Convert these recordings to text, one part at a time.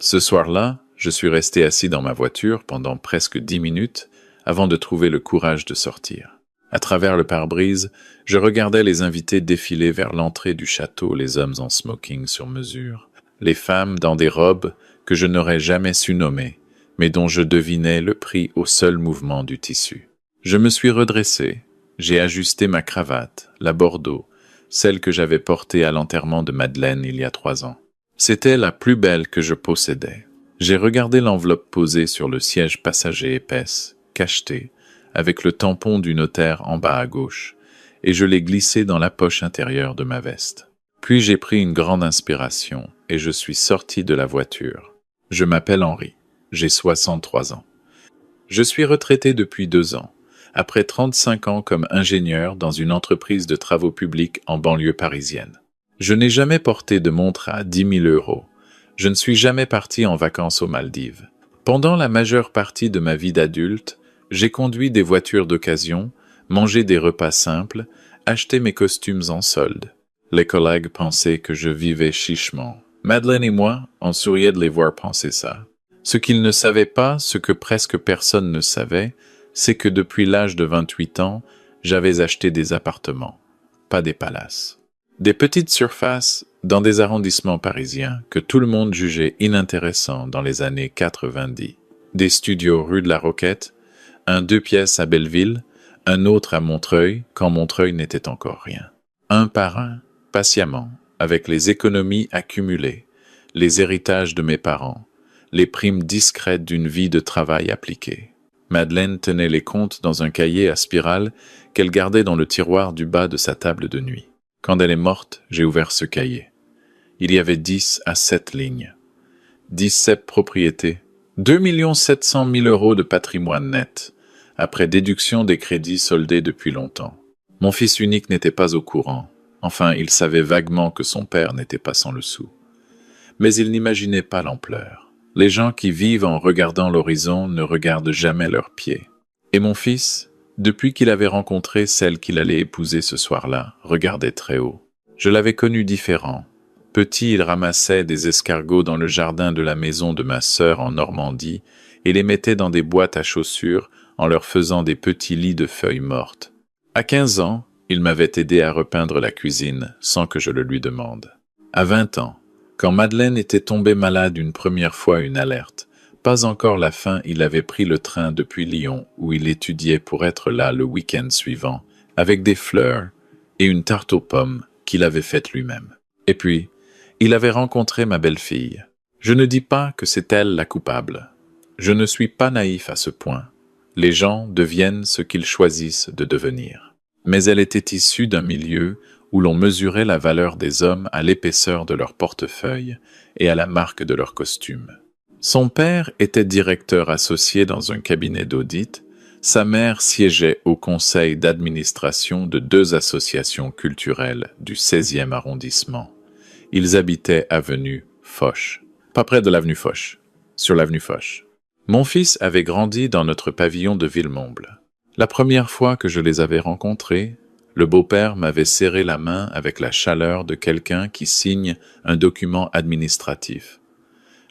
Ce soir-là, je suis resté assis dans ma voiture pendant presque 10 minutes avant de trouver le courage de sortir. À travers le pare-brise, je regardais les invités défiler vers l'entrée du château, les hommes en smoking sur mesure, les femmes dans des robes que je n'aurais jamais su nommer, mais dont je devinais le prix au seul mouvement du tissu. Je me suis redressé, j'ai ajusté ma cravate, la bordeaux, celle que j'avais portée à l'enterrement de Madeleine il y a 3 ans. C'était la plus belle que je possédais. J'ai regardé l'enveloppe posée sur le siège passager épaisse, cachetée, avec le tampon du notaire en bas à gauche, et je l'ai glissé dans la poche intérieure de ma veste. Puis j'ai pris une grande inspiration, et je suis sorti de la voiture. Je m'appelle Henri, j'ai 63 ans. Je suis retraité depuis 2 ans, après 35 ans comme ingénieur dans une entreprise de travaux publics en banlieue parisienne. Je n'ai jamais porté de montre à 10 000 €. Je ne suis jamais parti en vacances aux Maldives. Pendant la majeure partie de ma vie d'adulte, j'ai conduit des voitures d'occasion, mangé des repas simples, acheté mes costumes en solde. Les collègues pensaient que je vivais chichement. Madeleine et moi, on souriait de les voir penser ça. Ce qu'ils ne savaient pas, ce que presque personne ne savait, c'est que depuis l'âge de 28 ans, j'avais acheté des appartements, pas des palaces. Des petites surfaces dans des arrondissements parisiens que tout le monde jugeait inintéressants dans les années 90. Des studios rue de la Roquette, un 2 pièces à Belleville, un autre à Montreuil, quand Montreuil n'était encore rien. Un par un, patiemment, avec les économies accumulées, les héritages de mes parents, les primes discrètes d'une vie de travail appliquée. Madeleine tenait les comptes dans un cahier à spirale qu'elle gardait dans le tiroir du bas de sa table de nuit. Quand elle est morte, j'ai ouvert ce cahier. Il y avait 10 à 7 lignes. 17 propriétés, 2 700 000 € de patrimoine net, après déduction des crédits soldés depuis longtemps. Mon fils unique n'était pas au courant. Enfin, il savait vaguement que son père n'était pas sans le sou. Mais il n'imaginait pas l'ampleur. Les gens qui vivent en regardant l'horizon ne regardent jamais leurs pieds. Et mon fils, depuis qu'il avait rencontré celle qu'il allait épouser ce soir-là, regardait très haut. Je l'avais connu différent. Petit, il ramassait des escargots dans le jardin de la maison de ma sœur en Normandie et les mettait dans des boîtes à chaussures en leur faisant des petits lits de feuilles mortes. À 15 ans, il m'avait aidé à repeindre la cuisine sans que je le lui demande. À 20 ans, quand Madeleine était tombée malade une première fois, une alerte. Pas encore la fin, il avait pris le train depuis Lyon, où il étudiait pour être là le week-end suivant, avec des fleurs et une tarte aux pommes qu'il avait faite lui-même. Et puis, il avait rencontré ma belle-fille. Je ne dis pas que c'est elle la coupable. Je ne suis pas naïf à ce point. Les gens deviennent ce qu'ils choisissent de devenir. Mais elle était issue d'un milieu où l'on mesurait la valeur des hommes à l'épaisseur de leur portefeuille et à la marque de leur costume. Son père était directeur associé dans un cabinet d'audit, sa mère siégeait au conseil d'administration de 2 associations culturelles du 16e arrondissement. Ils habitaient avenue Foch, pas près de l'avenue Foch, sur l'avenue Foch. Mon fils avait grandi dans notre pavillon de Villemomble. La première fois que je les avais rencontrés, le beau-père m'avait serré la main avec la chaleur de quelqu'un qui signe un document administratif.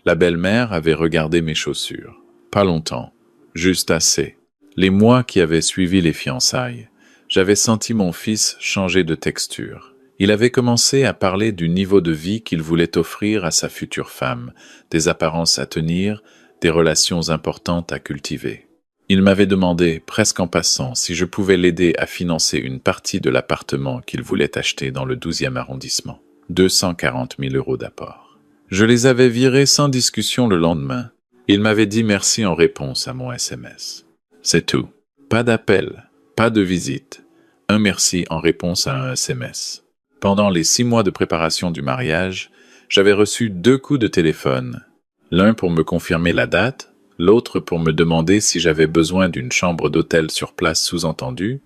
La belle-mère avait regardé mes chaussures. Pas longtemps, juste assez. Les mois qui avaient suivi les fiançailles, j'avais senti mon fils changer de texture. Il avait commencé à parler du niveau de vie qu'il voulait offrir à sa future femme, des apparences à tenir, des relations importantes à cultiver. Il m'avait demandé, presque en passant, si je pouvais l'aider à financer une partie de l'appartement qu'il voulait acheter dans le 12e arrondissement. 240 000 € d'apport. Je les avais virés sans discussion le lendemain. Il m'avait dit merci en réponse à mon SMS. C'est tout. Pas d'appel, pas de visite. Un merci en réponse à un SMS. Pendant les 6 mois de préparation du mariage, j'avais reçu 2 coups de téléphone. L'un pour me confirmer la date, l'autre pour me demander si j'avais besoin d'une chambre d'hôtel sur place, sous-entendu.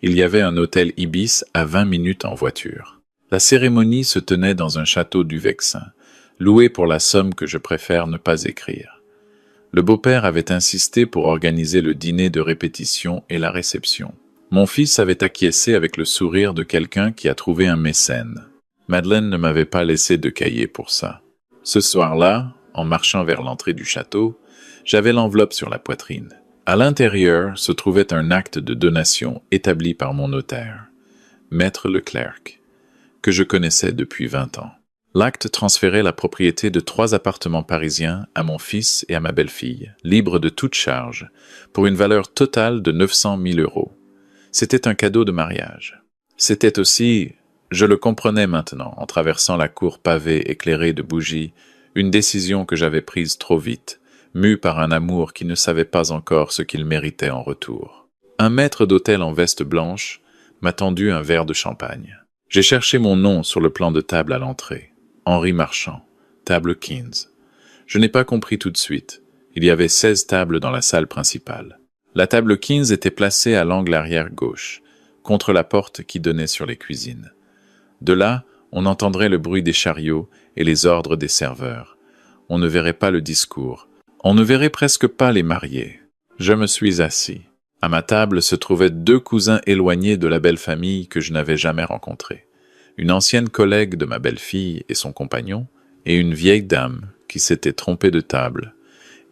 Il y avait un hôtel Ibis à 20 minutes en voiture. La cérémonie se tenait dans un château du Vexin, loué pour la somme que je préfère ne pas écrire. Le beau-père avait insisté pour organiser le dîner de répétition et la réception. Mon fils avait acquiescé avec le sourire de quelqu'un qui a trouvé un mécène. Madeleine ne m'avait pas laissé de cahier pour ça. Ce soir-là, en marchant vers l'entrée du château, j'avais l'enveloppe sur la poitrine. À l'intérieur se trouvait un acte de donation établi par mon notaire, Maître Leclerc, que je connaissais depuis 20 ans. L'acte transférait la propriété de 3 appartements parisiens à mon fils et à ma belle-fille, libres de toute charge, pour une valeur totale de 900 000 €. C'était un cadeau de mariage. C'était aussi, je le comprenais maintenant, en traversant la cour pavée éclairée de bougies, une décision que j'avais prise trop vite, mue par un amour qui ne savait pas encore ce qu'il méritait en retour. Un maître d'hôtel en veste blanche m'a tendu un verre de champagne. J'ai cherché mon nom sur le plan de table à l'entrée. Henri Marchand, table 15. Je n'ai pas compris tout de suite. Il y avait 16 tables dans la salle principale. La table 15 était placée à l'angle arrière gauche, contre la porte qui donnait sur les cuisines. De là, on entendrait le bruit des chariots et les ordres des serveurs. On ne verrait pas le discours. On ne verrait presque pas les mariés. Je me suis assis. À ma table se trouvaient 2 cousins éloignés de la belle famille que je n'avais jamais rencontrés. Une ancienne collègue de ma belle-fille et son compagnon, et une vieille dame qui s'était trompée de table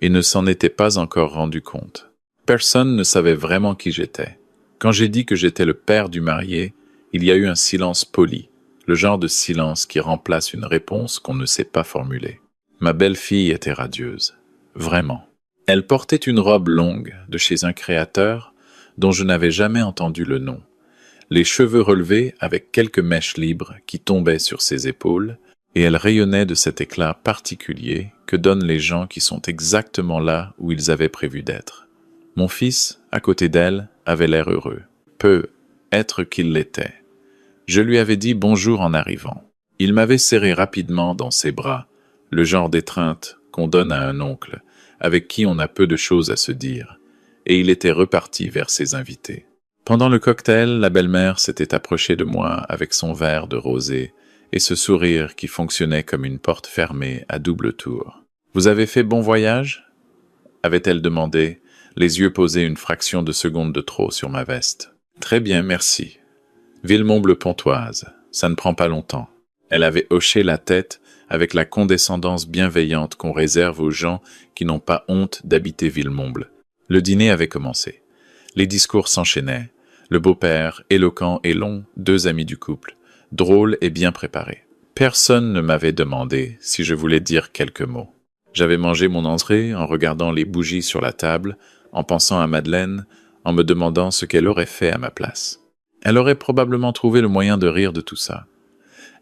et ne s'en était pas encore rendu compte. Personne ne savait vraiment qui j'étais. Quand j'ai dit que j'étais le père du marié, il y a eu un silence poli, le genre de silence qui remplace une réponse qu'on ne sait pas formuler. Ma belle-fille était radieuse, vraiment. Elle portait une robe longue de chez un créateur dont je n'avais jamais entendu le nom. Les cheveux relevés avec quelques mèches libres qui tombaient sur ses épaules, et elle rayonnait de cet éclat particulier que donnent les gens qui sont exactement là où ils avaient prévu d'être. Mon fils, à côté d'elle, avait l'air heureux. Peu être qu'il l'était. Je lui avais dit bonjour en arrivant. Il m'avait serré rapidement dans ses bras, le genre d'étreinte qu'on donne à un oncle, avec qui on a peu de choses à se dire, et il était reparti vers ses invités. Pendant le cocktail, la belle-mère s'était approchée de moi avec son verre de rosé et ce sourire qui fonctionnait comme une porte fermée à double tour. « Vous avez fait bon voyage ?» avait-elle demandé, les yeux posés une fraction de seconde de trop sur ma veste. « Très bien, merci. Villemomble-Pontoise, ça ne prend pas longtemps. » Elle avait hoché la tête avec la condescendance bienveillante qu'on réserve aux gens qui n'ont pas honte d'habiter Villemomble. Le dîner avait commencé. Les discours s'enchaînaient. Le beau-père, éloquent et long, 2 amis du couple, drôles et bien préparés. Personne ne m'avait demandé si je voulais dire quelques mots. J'avais mangé mon entrée en regardant les bougies sur la table, en pensant à Madeleine, en me demandant ce qu'elle aurait fait à ma place. Elle aurait probablement trouvé le moyen de rire de tout ça.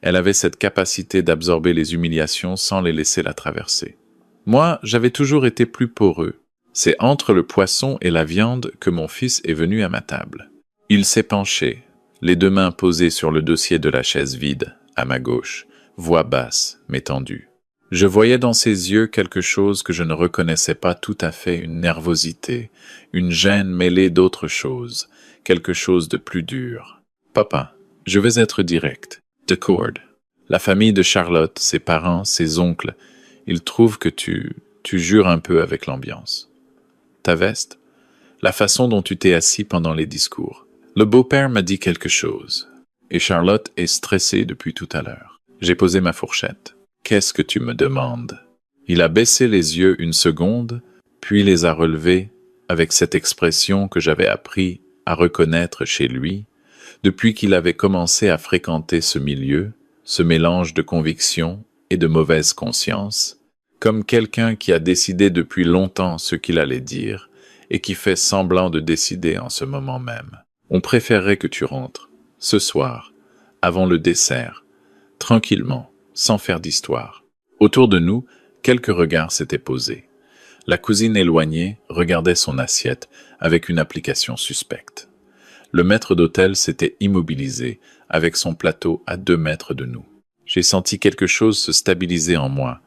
Elle avait cette capacité d'absorber les humiliations sans les laisser la traverser. Moi, j'avais toujours été plus poreux. C'est entre le poisson et la viande que mon fils est venu à ma table. Il s'est penché, les 2 mains posées sur le dossier de la chaise vide, à ma gauche, voix basse, mais tendue. Je voyais dans ses yeux quelque chose que je ne reconnaissais pas tout à fait, une nervosité, une gêne mêlée d'autres choses, quelque chose de plus dur. « Papa, je vais être direct. D'accord. La famille de Charlotte, ses parents, ses oncles, ils trouvent que tu jures un peu avec l'ambiance. Ta veste, la façon dont tu t'es assis pendant les discours. Le beau-père m'a dit quelque chose, et Charlotte est stressée depuis tout à l'heure. J'ai posé ma fourchette. Qu'est-ce que tu me demandes? Il a baissé les yeux une seconde, puis les a relevés avec cette expression que j'avais appris à reconnaître chez lui, depuis qu'il avait commencé à fréquenter ce milieu, ce mélange de conviction et de mauvaise conscience, comme quelqu'un qui a décidé depuis longtemps ce qu'il allait dire et qui fait semblant de décider en ce moment même. On préférerait que tu rentres, ce soir, avant le dessert, tranquillement, sans faire d'histoire. Autour de nous, quelques regards s'étaient posés. La cousine éloignée regardait son assiette avec une application suspecte. Le maître d'hôtel s'était immobilisé avec son plateau à 2 mètres de nous. J'ai senti quelque chose se stabiliser en moi,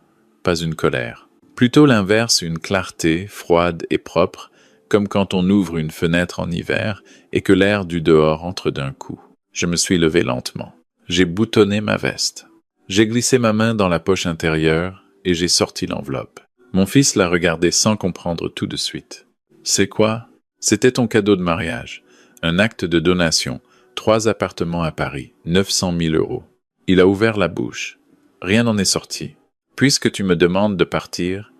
pas une colère. Plutôt l'inverse, une clarté, froide et propre, comme quand on ouvre une fenêtre en hiver et que l'air du dehors entre d'un coup. Je me suis levé lentement. J'ai boutonné ma veste. J'ai glissé ma main dans la poche intérieure et j'ai sorti l'enveloppe. Mon fils la regardait sans comprendre tout de suite. « C'est quoi? » « C'était ton cadeau de mariage. Un acte de donation. 3 appartements à Paris. 900 000 €. Il a ouvert la bouche. Rien n'en est sorti. Puisque tu me demandes de partir,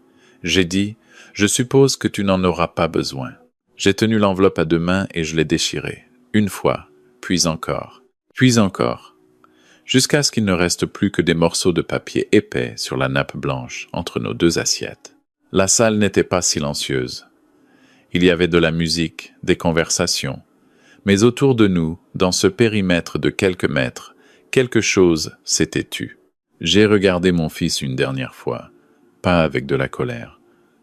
j'ai dit, je suppose que tu n'en auras pas besoin. J'ai tenu l'enveloppe à deux mains et je l'ai déchirée. Une fois, puis encore, jusqu'à ce qu'il ne reste plus que des morceaux de papier épais sur la nappe blanche entre nos deux assiettes. La salle n'était pas silencieuse. Il y avait de la musique, des conversations. Mais autour de nous, dans ce périmètre de quelques mètres, quelque chose s'était tu. J'ai regardé mon fils une dernière fois, pas avec de la colère,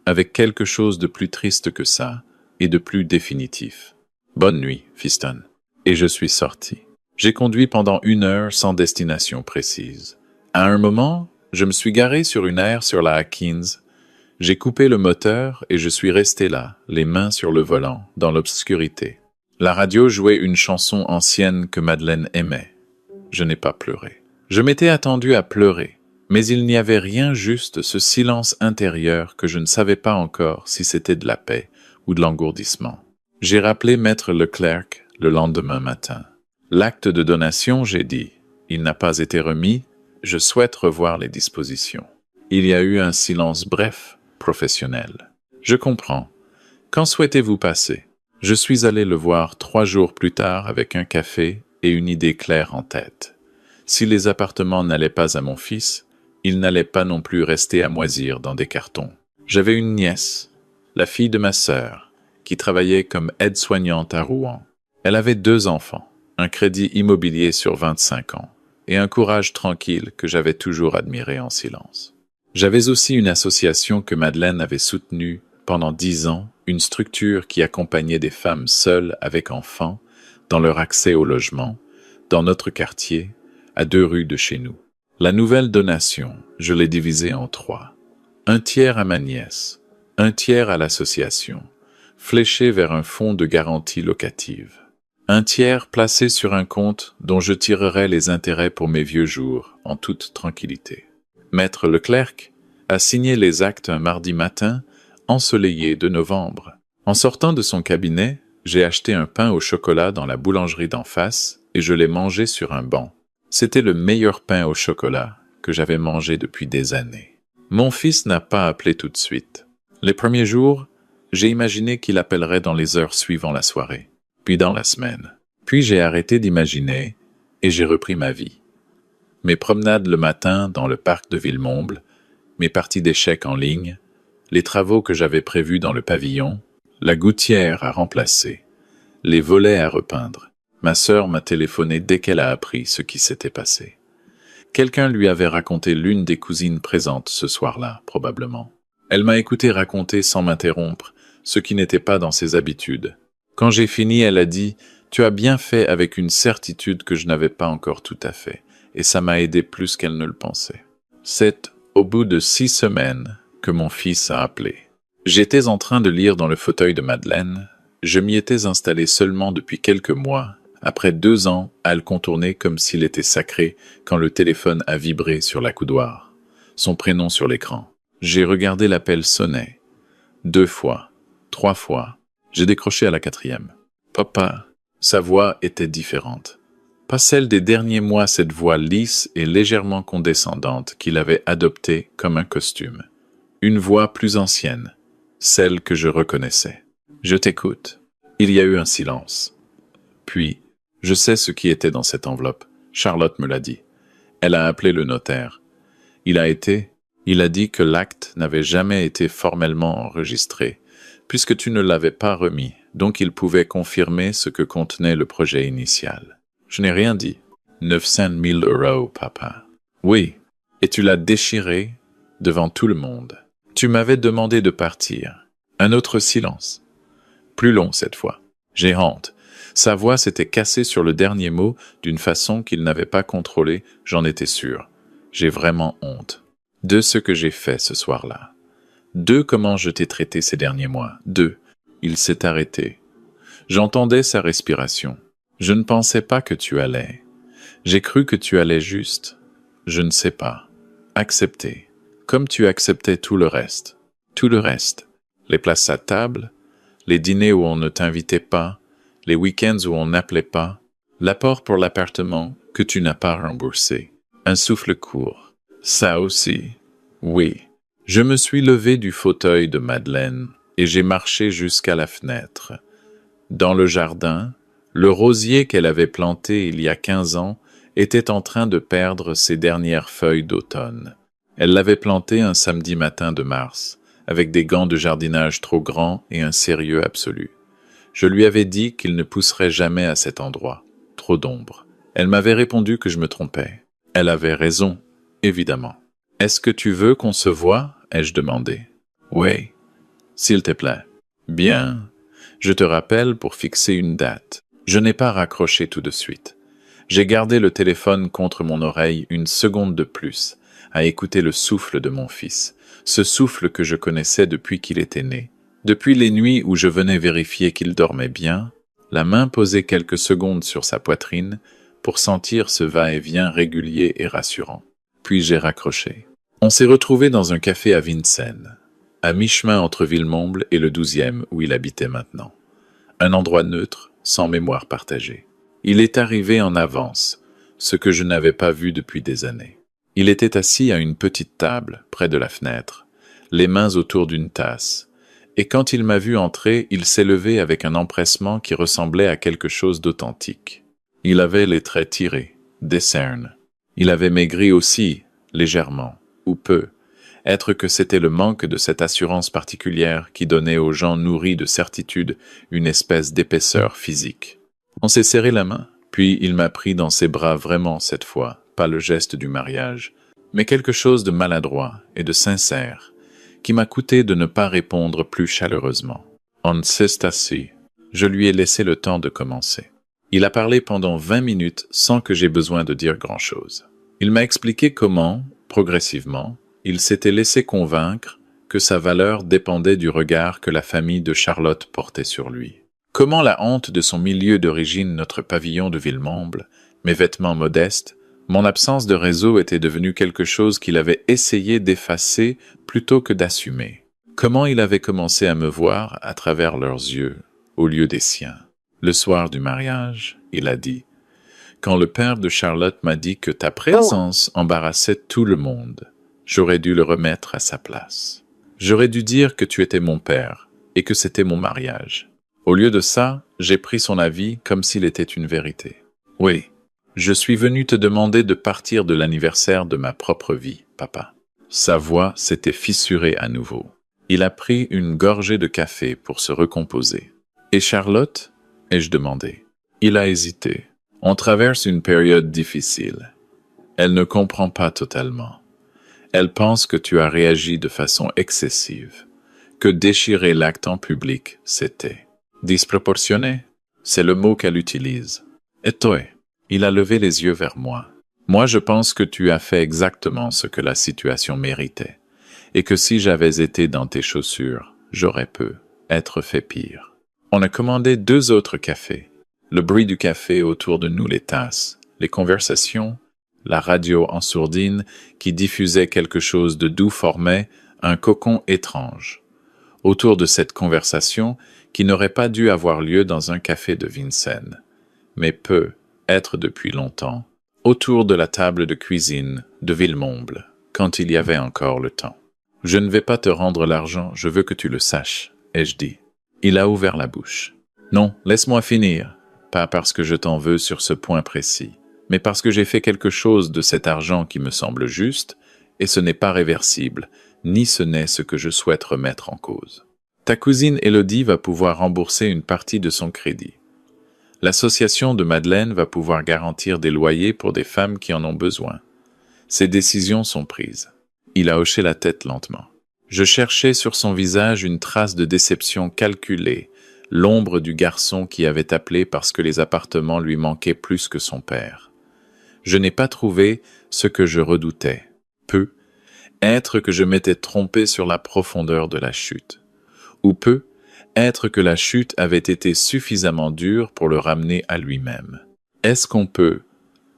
avec quelque chose de plus triste que ça et de plus définitif. Bonne nuit, fiston. Et je suis sorti. J'ai conduit pendant 1 heure sans destination précise. À un moment, je me suis garé sur une aire sur la Hawkins. J'ai coupé le moteur et je suis resté là, les mains sur le volant, dans l'obscurité. La radio jouait une chanson ancienne que Madeleine aimait. Je n'ai pas pleuré. Je m'étais attendu à pleurer, mais il n'y avait rien, juste ce silence intérieur que je ne savais pas encore si c'était de la paix ou de l'engourdissement. J'ai rappelé Maître Leclerc le lendemain matin. L'acte de donation, j'ai dit, il n'a pas été remis, je souhaite revoir les dispositions. Il y a eu un silence bref, professionnel. Je comprends. Quand souhaitez-vous passer? Je suis allé le voir 3 jours plus tard avec un café et une idée claire en tête. Si les appartements n'allaient pas à mon fils, ils n'allaient pas non plus rester à moisir dans des cartons. J'avais une nièce, la fille de ma sœur, qui travaillait comme aide-soignante à Rouen. Elle avait 2 enfants, un crédit immobilier sur 25 ans et un courage tranquille que j'avais toujours admiré en silence. J'avais aussi une association que Madeleine avait soutenue pendant 10 ans, une structure qui accompagnait des femmes seules avec enfants dans leur accès au logement, dans notre quartier, à 2 rues de chez nous. La nouvelle donation, je l'ai divisée en 3. 1 tiers à ma nièce, 1 tiers à l'association, fléché vers un fonds de garantie locative. 1 tiers placé sur un compte dont je tirerai les intérêts pour mes vieux jours, en toute tranquillité. Maître Leclerc a signé les actes un mardi matin, ensoleillé de novembre. En sortant de son cabinet, j'ai acheté un pain au chocolat dans la boulangerie d'en face et je l'ai mangé sur un banc. C'était le meilleur pain au chocolat que j'avais mangé depuis des années. Mon fils n'a pas appelé tout de suite. Les premiers jours, j'ai imaginé qu'il appellerait dans les heures suivant la soirée, puis dans la semaine. Puis j'ai arrêté d'imaginer et j'ai repris ma vie. Mes promenades le matin dans le parc de Villemomble, mes parties d'échecs en ligne, les travaux que j'avais prévus dans le pavillon, la gouttière à remplacer, les volets à repeindre. Ma sœur m'a téléphoné dès qu'elle a appris ce qui s'était passé. Quelqu'un lui avait raconté l'une des cousines présentes ce soir-là, probablement. Elle m'a écouté raconter sans m'interrompre, ce qui n'était pas dans ses habitudes. Quand j'ai fini, elle a dit « Tu as bien fait avec une certitude que je n'avais pas encore tout à fait, et ça m'a aidé plus qu'elle ne le pensait. » C'est au bout de 6 semaines que mon fils a appelé. J'étais en train de lire dans le fauteuil de Madeleine. Je m'y étais installé seulement depuis quelques mois, après 2 ans à le contourner comme s'il était sacré quand le téléphone a vibré sur la coudoir. Son prénom sur l'écran. J'ai regardé l'appel sonner. 2 fois, 3 fois. J'ai décroché à la 4e. Papa, sa voix était différente. Pas celle des derniers mois, cette voix lisse et légèrement condescendante qu'il avait adoptée comme un costume. Une voix plus ancienne, celle que je reconnaissais. Je t'écoute. Il y a eu un silence. Puis, je sais ce qui était dans cette enveloppe. Charlotte me l'a dit. Elle a appelé le notaire. Il a dit que l'acte n'avait jamais été formellement enregistré, puisque tu ne l'avais pas remis, donc il pouvait confirmer ce que contenait le projet initial. Je n'ai rien dit. 900 000 €, papa. Oui, et tu l'as déchiré devant tout le monde. Tu m'avais demandé de partir. Un autre silence. Plus long cette fois. J'ai honte. Sa voix s'était cassée sur le dernier mot d'une façon qu'il n'avait pas contrôlée, j'en étais sûr. J'ai vraiment honte. De ce que j'ai fait ce soir-là. De comment je t'ai traité ces derniers mois. Il s'est arrêté. J'entendais sa respiration. Je ne pensais pas que tu allais. J'ai cru que tu allais juste. Je ne sais pas. Accepter. Comme tu acceptais tout le reste. Tout le reste. Les places à table, les dîners où on ne t'invitait pas, les week-ends où on n'appelait pas, l'apport pour l'appartement que tu n'as pas remboursé. Un souffle court. Ça aussi. Oui. Je me suis levé du fauteuil de Madeleine et j'ai marché jusqu'à la fenêtre. Dans le jardin, le rosier qu'elle avait planté il y a 15 ans était en train de perdre ses dernières feuilles d'automne. Elle l'avait planté un samedi matin de mars, avec des gants de jardinage trop grands et un sérieux absolu. Je lui avais dit qu'il ne pousserait jamais à cet endroit, trop d'ombre. Elle m'avait répondu que je me trompais. Elle avait raison, évidemment. « Est-ce que tu veux qu'on se voie ?» ai-je demandé. « Oui, s'il te plaît. »« Bien. Je te rappelle pour fixer une date. » Je n'ai pas raccroché tout de suite. J'ai gardé le téléphone contre mon oreille une seconde de plus, à écouter le souffle de mon fils, ce souffle que je connaissais depuis qu'il était né. Depuis les nuits où je venais vérifier qu'il dormait bien, la main posée quelques secondes sur sa poitrine pour sentir ce va-et-vient régulier et rassurant. Puis j'ai raccroché. On s'est retrouvés dans un café à Vincennes, à mi-chemin entre Villemomble et le 12e où il habitait maintenant. Un endroit neutre, sans mémoire partagée. Il est arrivé en avance, ce que je n'avais pas vu depuis des années. Il était assis à une petite table, près de la fenêtre, les mains autour d'une tasse, et quand il m'a vu entrer, il s'est levé avec un empressement qui ressemblait à quelque chose d'authentique. Il avait les traits tirés, des cernes. Il avait maigri aussi, légèrement, ou peu. Être que c'était le manque de cette assurance particulière qui donnait aux gens nourris de certitude une espèce d'épaisseur physique. On s'est serré la main, puis il m'a pris dans ses bras vraiment cette fois, pas le geste du mariage, mais quelque chose de maladroit et de sincère, qui m'a coûté de ne pas répondre plus chaleureusement. On s'est assis. Je lui ai laissé le temps de commencer. Il a parlé pendant 20 minutes sans que j'aie besoin de dire grand-chose. Il m'a expliqué comment, progressivement, il s'était laissé convaincre que sa valeur dépendait du regard que la famille de Charlotte portait sur lui. Comment la honte de son milieu d'origine, notre pavillon de Villemomble, mes vêtements modestes, mon absence de réseau était devenue quelque chose qu'il avait essayé d'effacer plutôt que d'assumer. Comment il avait commencé à me voir à travers leurs yeux, au lieu des siens. Le soir du mariage, il a dit, « Quand le père de Charlotte m'a dit que ta présence embarrassait tout le monde, j'aurais dû le remettre à sa place. J'aurais dû dire que tu étais mon père et que c'était mon mariage. Au lieu de ça, j'ai pris son avis comme s'il était une vérité. Oui, je suis venu te demander de partir de l'anniversaire de ma propre vie, papa. » Sa voix s'était fissurée à nouveau. Il a pris une gorgée de café pour se recomposer. « Et Charlotte ?» ai-je demandé. Il a hésité. « On traverse une période difficile. Elle ne comprend pas totalement. Elle pense que tu as réagi de façon excessive, que déchirer l'acte en public, c'était disproportionné. C'est le mot qu'elle utilise. Et toi, il a levé les yeux vers moi. Moi, je pense que tu as fait exactement ce que la situation méritait, et que si j'avais été dans tes chaussures, j'aurais pu être fait pire. On a commandé 2 autres cafés. Le bruit du café autour de nous, les tasses, les conversations, la radio en sourdine qui diffusait quelque chose de doux formait un cocon étrange. Autour de cette conversation qui n'aurait pas dû avoir lieu dans un café de Vincennes, mais peut être depuis longtemps, autour de la table de cuisine de Villemomble, quand il y avait encore le temps. « Je ne vais pas te rendre l'argent, je veux que tu le saches, » ai-je dit. Il a ouvert la bouche. « Non, laisse-moi finir, pas parce que je t'en veux sur ce point précis, mais parce que j'ai fait quelque chose de cet argent qui me semble juste, et ce n'est pas réversible, ni ce n'est ce que je souhaite remettre en cause. Ta cousine Élodie va pouvoir rembourser une partie de son crédit. L'association de Madeleine va pouvoir garantir des loyers pour des femmes qui en ont besoin. Ces décisions sont prises. » Il a hoché la tête lentement. Je cherchais sur son visage une trace de déception calculée, l'ombre du garçon qui avait appelé parce que les appartements lui manquaient plus que son père. Je n'ai pas trouvé ce que je redoutais. Peu, être que je m'étais trompé sur la profondeur de la chute. Ou peu, être que la chute avait été suffisamment dure pour le ramener à lui-même. « Est-ce qu'on peut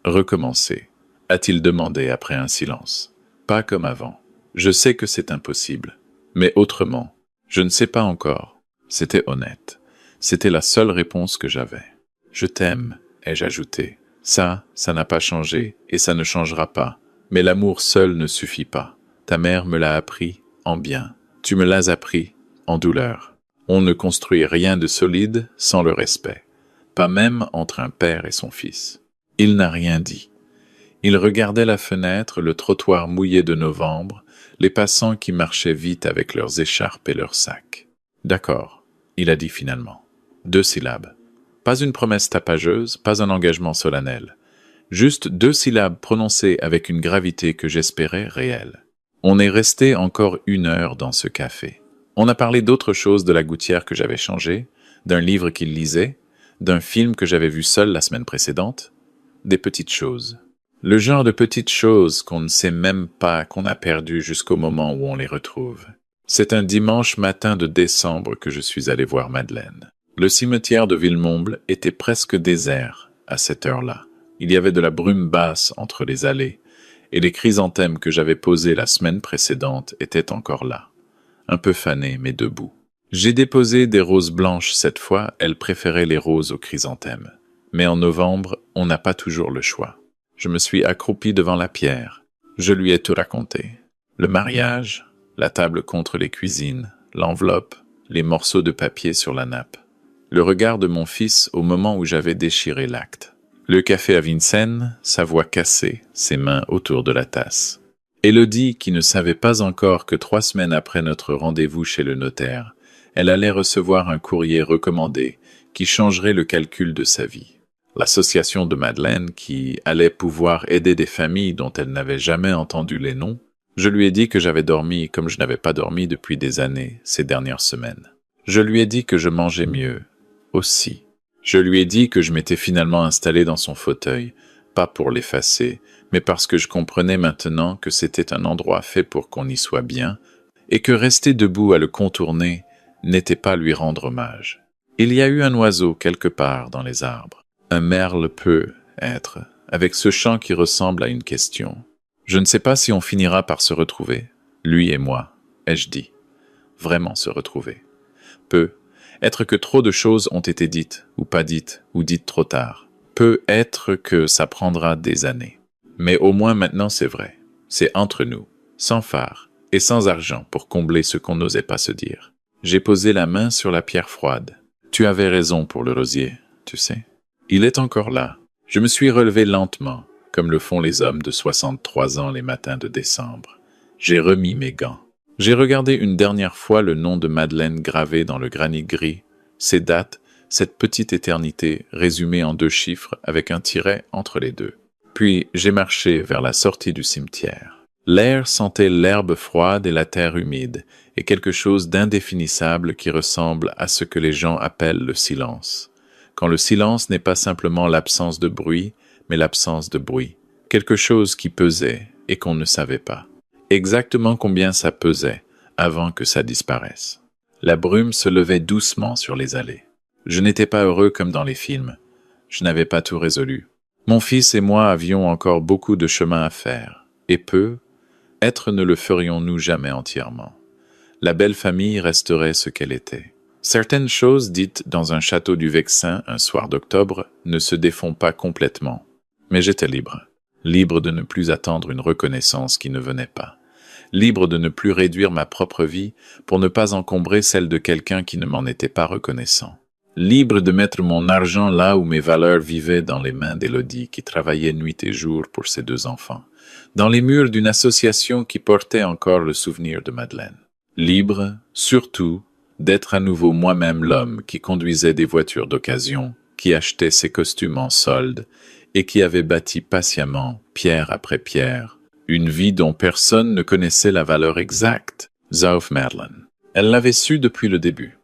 recommencer ?» a-t-il demandé après un silence. « Pas comme avant. Je sais que c'est impossible. Mais autrement, je ne sais pas encore. » C'était honnête. C'était la seule réponse que j'avais. « Je t'aime, » ai-je ajouté. Ça n'a pas changé et ça ne changera pas. Mais l'amour seul ne suffit pas. Ta mère me l'a appris en bien. Tu me l'as appris en douleur. On ne construit rien de solide sans le respect. Pas même entre un père et son fils. Il n'a rien dit. Il regardait la fenêtre, le trottoir mouillé de novembre, les passants qui marchaient vite avec leurs écharpes et leurs sacs. D'accord, il a dit finalement. 2 syllabes. Pas une promesse tapageuse, pas un engagement solennel. Juste 2 syllabes prononcées avec une gravité que j'espérais réelle. On est resté encore 1 heure dans ce café. On a parlé d'autre chose, de la gouttière que j'avais changée, d'un livre qu'il lisait, d'un film que j'avais vu seul la semaine précédente, des petites choses. Le genre de petites choses qu'on ne sait même pas qu'on a perdues jusqu'au moment où on les retrouve. C'est un dimanche matin de décembre que je suis allé voir Madeleine. Le cimetière de Villemomble était presque désert à cette heure-là. Il y avait de la brume basse entre les allées, et les chrysanthèmes que j'avais posés la semaine précédente étaient encore là, un peu fanés mais debout. J'ai déposé des roses blanches cette fois, elle préférait les roses aux chrysanthèmes. Mais en novembre, on n'a pas toujours le choix. Je me suis accroupi devant la pierre. Je lui ai tout raconté. Le mariage, la table contre les cuisines, l'enveloppe, les morceaux de papier sur la nappe. Le regard de mon fils au moment où j'avais déchiré l'acte. Le café à Vincennes, sa voix cassée, ses mains autour de la tasse. Élodie, qui ne savait pas encore que 3 semaines après notre rendez-vous chez le notaire, elle allait recevoir un courrier recommandé qui changerait le calcul de sa vie. L'association de Madeleine, qui allait pouvoir aider des familles dont elle n'avait jamais entendu les noms, je lui ai dit que j'avais dormi comme je n'avais pas dormi depuis des années, ces dernières semaines. Je lui ai dit que je mangeais mieux, aussi. Je lui ai dit que je m'étais finalement installé dans son fauteuil, pas pour l'effacer, mais parce que je comprenais maintenant que c'était un endroit fait pour qu'on y soit bien, et que rester debout à le contourner n'était pas lui rendre hommage. Il y a eu un oiseau quelque part dans les arbres. Un merle peut être, avec ce chant qui ressemble à une question. Je ne sais pas si on finira par se retrouver, lui et moi, ai-je dit. Vraiment se retrouver. Peut être que trop de choses ont été dites, ou pas dites, ou dites trop tard. Peut être que ça prendra des années. Mais au moins maintenant c'est vrai. C'est entre nous, sans phare, et sans argent pour combler ce qu'on n'osait pas se dire. J'ai posé la main sur la pierre froide. Tu avais raison pour le rosier, tu sais. Il est encore là. Je me suis relevé lentement, comme le font les hommes de 63 ans les matins de décembre. J'ai remis mes gants. J'ai regardé une dernière fois le nom de Madeleine gravé dans le granit gris, ses dates, cette petite éternité résumée en 2 chiffres avec un tiret entre les 2. Puis j'ai marché vers la sortie du cimetière. L'air sentait l'herbe froide et la terre humide, et quelque chose d'indéfinissable qui ressemble à ce que les gens appellent le silence. Quand le silence n'est pas simplement l'absence de bruit, mais l'absence de bruit. Quelque chose qui pesait et qu'on ne savait pas. Exactement combien ça pesait avant que ça disparaisse. La brume se levait doucement sur les allées. Je n'étais pas heureux comme dans les films. Je n'avais pas tout résolu. Mon fils et moi avions encore beaucoup de chemin à faire. Et être ne le ferions-nous jamais entièrement. La belle famille resterait ce qu'elle était. Certaines choses dites dans un château du Vexin un soir d'octobre ne se défont pas complètement. Mais j'étais libre. Libre de ne plus attendre une reconnaissance qui ne venait pas. Libre de ne plus réduire ma propre vie pour ne pas encombrer celle de quelqu'un qui ne m'en était pas reconnaissant. Libre de mettre mon argent là où mes valeurs vivaient dans les mains d'Élodie qui travaillait nuit et jour pour ses 2 enfants. Dans les murs d'une association qui portait encore le souvenir de Madeleine. Libre, surtout, d'être à nouveau moi-même l'homme qui conduisait des voitures d'occasion, qui achetait ses costumes en solde et qui avait bâti patiemment, pierre après pierre, une vie dont personne ne connaissait la valeur exacte, Zauf Madeleine. Elle l'avait su depuis le début.